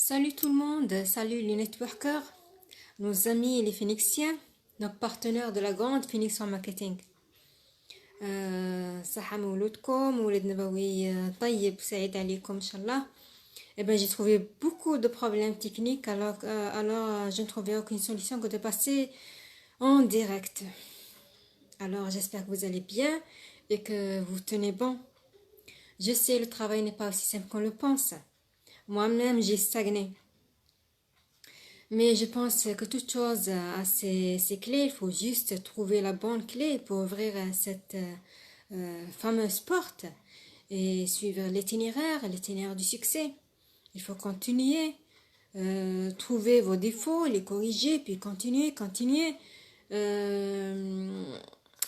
Salut tout le monde, salut les networkers, nos amis les Phénixiens, nos partenaires de la grande Phoenix en marketing. صحة مولودكم ولاد نبوي طيب سعيد عليكم إن شاء الله. J'ai trouvé beaucoup de problèmes techniques alors je ne trouvais aucune solution que de passer en direct. Alors j'espère que vous allez bien et que vous tenez bon. Je sais, le travail n'est pas aussi simple qu'on le pense. Moi-même, j'ai stagné. Mais je pense que toute chose a ses clés. Il faut juste trouver la bonne clé pour ouvrir cette fameuse porte et suivre l'itinéraire du succès. Il faut continuer, trouver vos défauts, les corriger, puis continuer.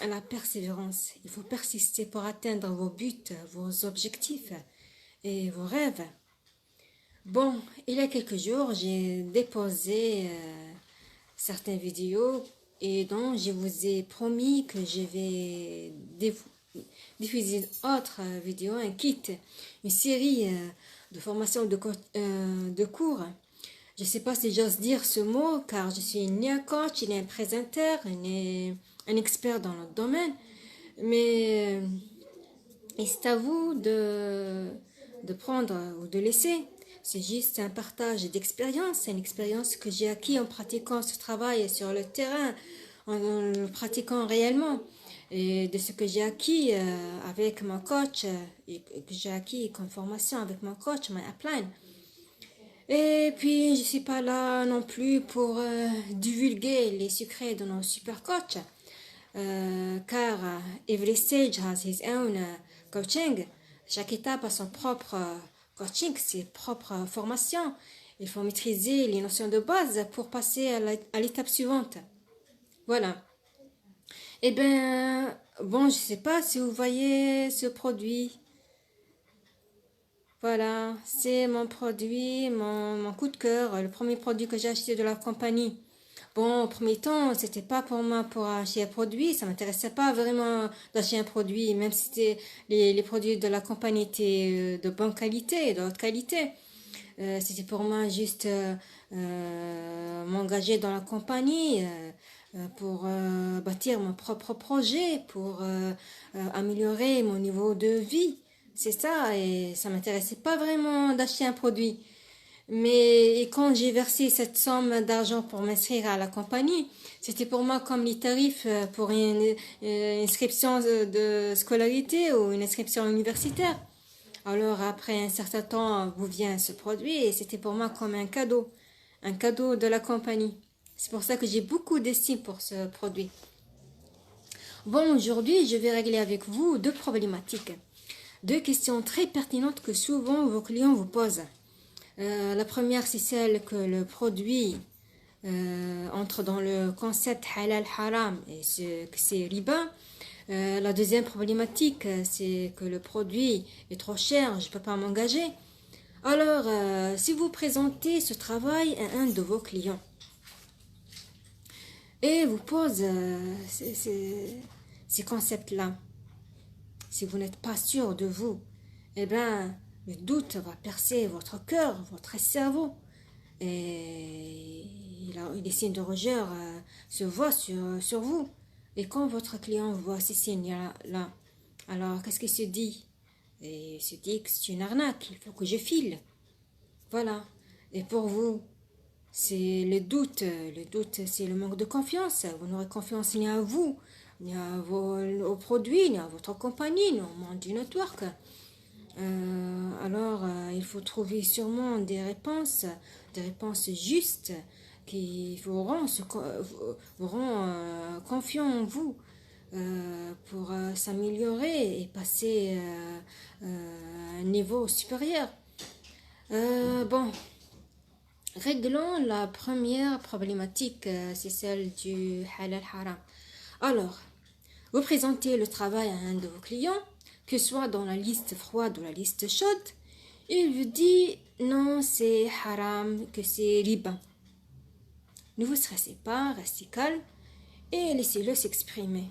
La persévérance. Il faut persister pour atteindre vos buts, vos objectifs et vos rêves. Bon, il y a quelques jours, j'ai déposé certaines vidéos et donc je vous ai promis que je vais diffuser d'autres vidéos, un kit, une série de formations de cours. Je ne sais pas si j'ose dire ce mot car je suis ni un coach, ni un présentateur, ni un expert dans notre domaine, mais c'est à vous de prendre ou de laisser. C'est juste un partage d'expérience, c'est une expérience que j'ai acquis en pratiquant ce travail sur le terrain, en le pratiquant réellement. Et de ce que j'ai acquis avec mon coach, et que j'ai acquis comme formation avec mon coach, my upline. Et puis, je ne suis pas là non plus pour divulguer les secrets de nos super coachs, car every stage has his own coaching. Chaque étape a son propre coaching, ses propres formations. Il faut maîtriser les notions de base pour passer à l'étape suivante. Voilà. Bon, je ne sais pas si vous voyez ce produit. Voilà, c'est mon produit, mon coup de cœur, le premier produit que j'ai acheté de la compagnie. Bon, au premier temps, c'était pas pour moi pour acheter un produit, ça m'intéressait pas vraiment d'acheter un produit, même si les produits de la compagnie étaient de bonne qualité, de haute qualité. C'était pour moi juste m'engager dans la compagnie pour bâtir mon propre projet, pour améliorer mon niveau de vie. C'est ça, et ça m'intéressait pas vraiment d'acheter un produit. Mais quand j'ai versé cette somme d'argent pour m'inscrire à la compagnie, c'était pour moi comme les tarifs pour une inscription de scolarité ou une inscription universitaire. Alors après un certain temps, vous vient ce produit et c'était pour moi comme un cadeau de la compagnie. C'est pour ça que j'ai beaucoup d'estime pour ce produit. Bon, aujourd'hui, je vais régler avec vous deux problématiques. Deux questions très pertinentes que souvent vos clients vous posent. La première, c'est celle que le produit entre dans le concept halal haram et que c'est riba. La deuxième problématique, c'est que le produit est trop cher, je ne peux pas m'engager. Alors, si vous présentez ce travail à un de vos clients et vous pose ces concepts-là, si vous n'êtes pas sûr de vous, le doute va percer votre cœur, votre cerveau. Et les signes de rejet se voient sur vous. Et quand votre client voit ces signes-là, alors qu'est-ce qu'il se dit? Et il se dit que c'est une arnaque, il faut que je file. Voilà. Et pour vous, c'est le doute. Le doute, c'est le manque de confiance. Vous n'aurez confiance ni à vous, ni aux produits, ni à votre compagnie, ni au monde du network. Alors, il faut trouver sûrement des réponses justes qui vous rendent confiant en vous pour s'améliorer et passer à un niveau supérieur. Bon, réglons la première problématique, c'est celle du halal haram. Alors, vous présentez le travail à un de vos clients, que ce soit dans la liste froide ou la liste chaude, il vous dit non, c'est haram, que c'est riba. Ne vous stressez pas, restez calme et laissez-le s'exprimer.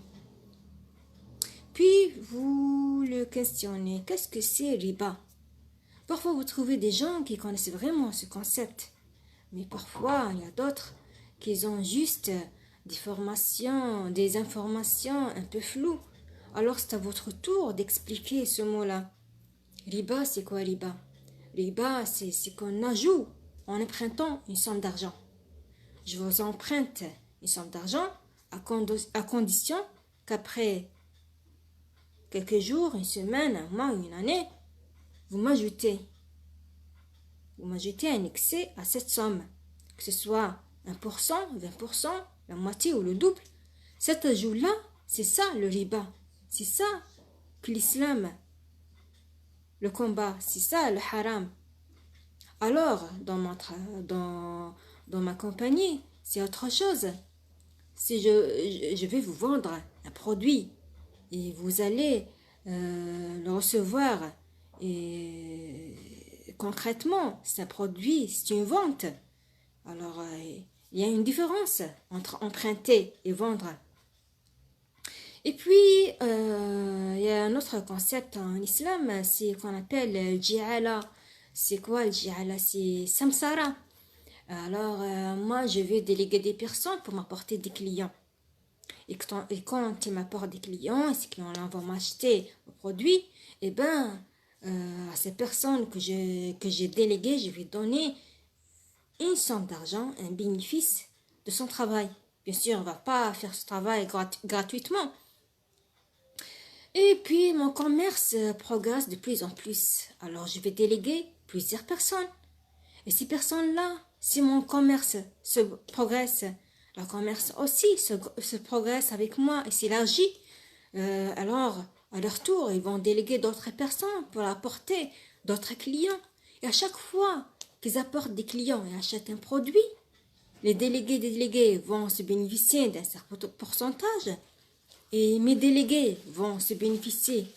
Puis vous le questionnez, qu'est-ce que c'est riba? Parfois, vous trouvez des gens qui connaissent vraiment ce concept. Mais parfois, il y a d'autres qui ont juste des formations, des informations un peu floues. Alors, c'est à votre tour d'expliquer ce mot-là. Riba, c'est quoi riba? Riba, c'est qu'on ajoute en empruntant une somme d'argent. Je vous emprunte une somme d'argent à condition qu'après quelques jours, une semaine, un mois, une année, vous m'ajoutez un excès à cette somme, que ce soit 1%, 20%, la moitié ou le double. Cet ajout-là, c'est ça le riba. C'est ça que l'islam, le combat, c'est ça le haram. Alors, dans ma compagnie, c'est autre chose. Si je vais vous vendre un produit et vous allez le recevoir et concrètement, c'est un produit, c'est une vente. Alors, il y a une différence entre emprunter et vendre. Et puis, il y a un autre concept en islam, c'est qu'on appelle ji'ala. C'est quoi le ji'ala? C'est samsara. Alors, moi, je vais déléguer des personnes pour m'apporter des clients. Et quand ils m'apportent des clients, et ces clients-là vont m'acheter le produit, eh ben, à ces personnes que j'ai déléguées, je vais donner une somme d'argent, un bénéfice de son travail. Bien sûr, on ne va pas faire ce travail gratuitement. Et puis, mon commerce progresse de plus en plus. Alors, je vais déléguer plusieurs personnes. Et ces personnes-là, si mon commerce se progresse, leur commerce aussi se progresse avec moi et s'élargit, alors, à leur tour, ils vont déléguer d'autres personnes pour apporter d'autres clients. Et à chaque fois qu'ils apportent des clients et achètent un produit, les délégués vont se bénéficier d'un certain pourcentage et mes délégués vont se bénéficier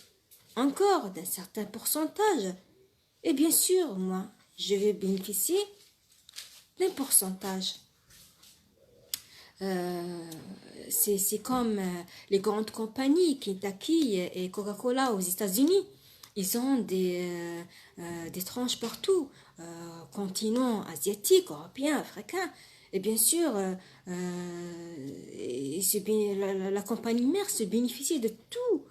encore d'un certain pourcentage. Et bien sûr, moi, je vais bénéficier d'un pourcentage. C'est comme les grandes compagnies, Kentucky et Coca-Cola aux États-Unis. Ils ont des tranches partout, continent asiatique, européen, africain. Et bien sûr, la compagnie mère se bénéficie de tout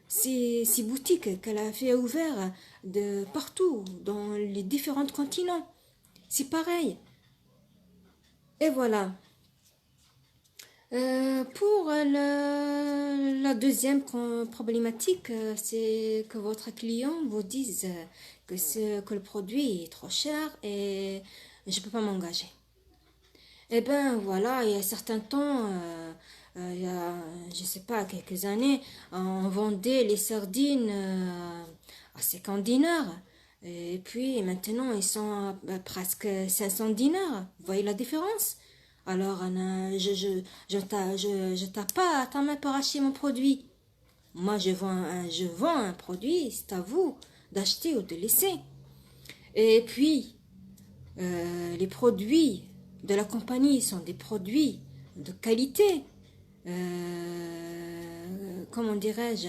ces boutiques qu'elle a fait ouvert de partout, dans les différents continents. C'est pareil. Et voilà. Pour la deuxième problématique, c'est que votre client vous dise que le produit est trop cher et je ne peux pas m'engager. Eh bien, voilà, il y a certains temps, il y a, je sais pas, quelques années, on vendait les sardines à 50 dinars. Et puis maintenant, ils sont à presque 500 dinars. Vous voyez la différence? Alors, je t'ai pas à ta main pour acheter mon produit. Moi, je vends un produit, c'est à vous d'acheter ou de laisser. Et puis, les produits de la compagnie sont des produits de qualité. Comment dirais-je?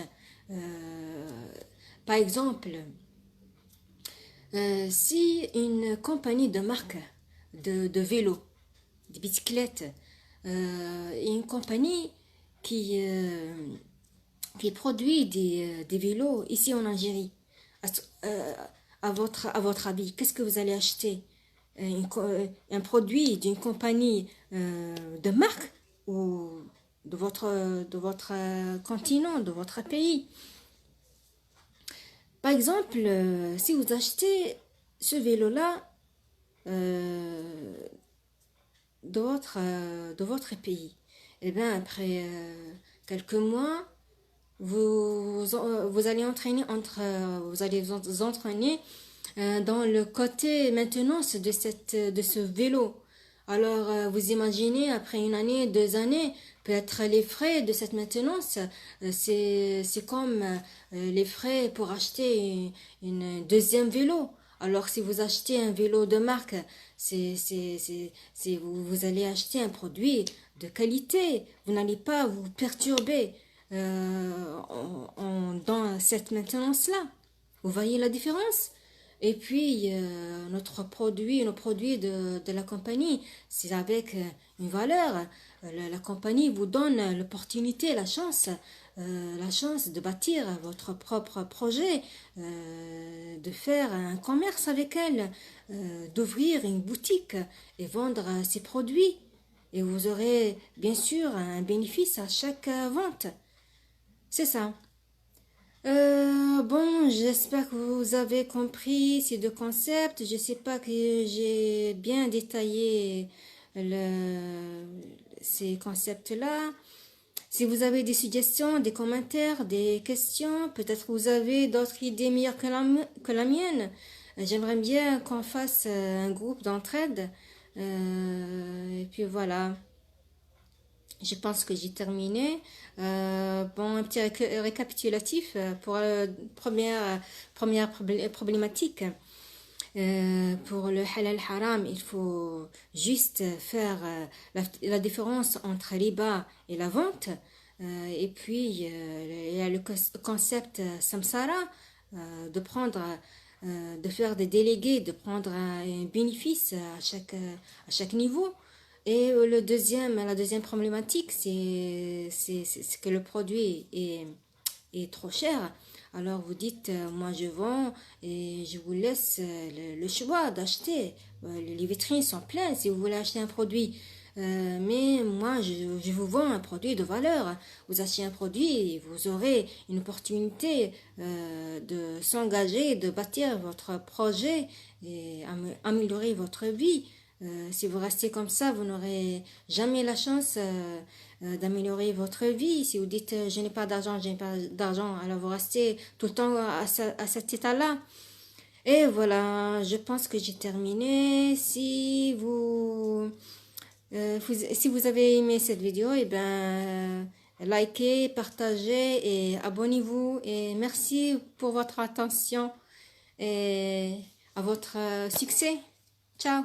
Par exemple, si une compagnie de marque de vélo, de bicyclettes, une compagnie qui produit des vélos ici en Algérie, à votre avis, qu'est-ce que vous allez acheter? Un produit d'une compagnie de marque ou de votre continent, de votre pays. Par exemple, si vous achetez ce vélo-là de votre pays, et bien après quelques mois, vous allez vous entraîner dans le côté maintenance de ce vélo. Alors, vous imaginez, après une année, 2 années, peut-être les frais de cette maintenance, c'est comme les frais pour acheter une deuxième vélo. Alors, si vous achetez un vélo de marque, vous allez acheter un produit de qualité. Vous n'allez pas vous perturber dans cette maintenance-là. Vous voyez la différence? Et puis, nos produits de la compagnie, c'est avec une valeur. La compagnie vous donne l'opportunité, la chance de bâtir votre propre projet, de faire un commerce avec elle, d'ouvrir une boutique et vendre ses produits. Et vous aurez bien sûr un bénéfice à chaque vente. C'est ça. Bon, j'espère que vous avez compris ces deux concepts. Je sais pas que j'ai bien détaillé ces concepts-là. Si vous avez des suggestions, des commentaires, des questions, peut-être vous avez d'autres idées meilleures que la mienne. J'aimerais bien qu'on fasse un groupe d'entraide. Et puis voilà. Je pense que j'ai terminé. Bon, un petit récapitulatif pour la première problématique. Pour le halal haram, il faut juste faire la différence entre riba et la vente. Et puis, il y a le concept samsara, de faire des délégués, de prendre un bénéfice à chaque niveau. Et la deuxième problématique, c'est que le produit est trop cher. Alors vous dites, moi je vends et je vous laisse le choix d'acheter. Les vitrines sont pleines si vous voulez acheter un produit. Mais moi je vous vends un produit de valeur. Vous achetez un produit et vous aurez une opportunité de s'engager, de bâtir votre projet et améliorer votre vie. Si vous restez comme ça, vous n'aurez jamais la chance d'améliorer votre vie. Si vous dites je n'ai pas d'argent, alors vous restez tout le temps à cet état-là. Et voilà, je pense que j'ai terminé. Si vous avez aimé cette vidéo, et ben likez, partagez et abonnez-vous. Et merci pour votre attention et à votre succès. Ciao!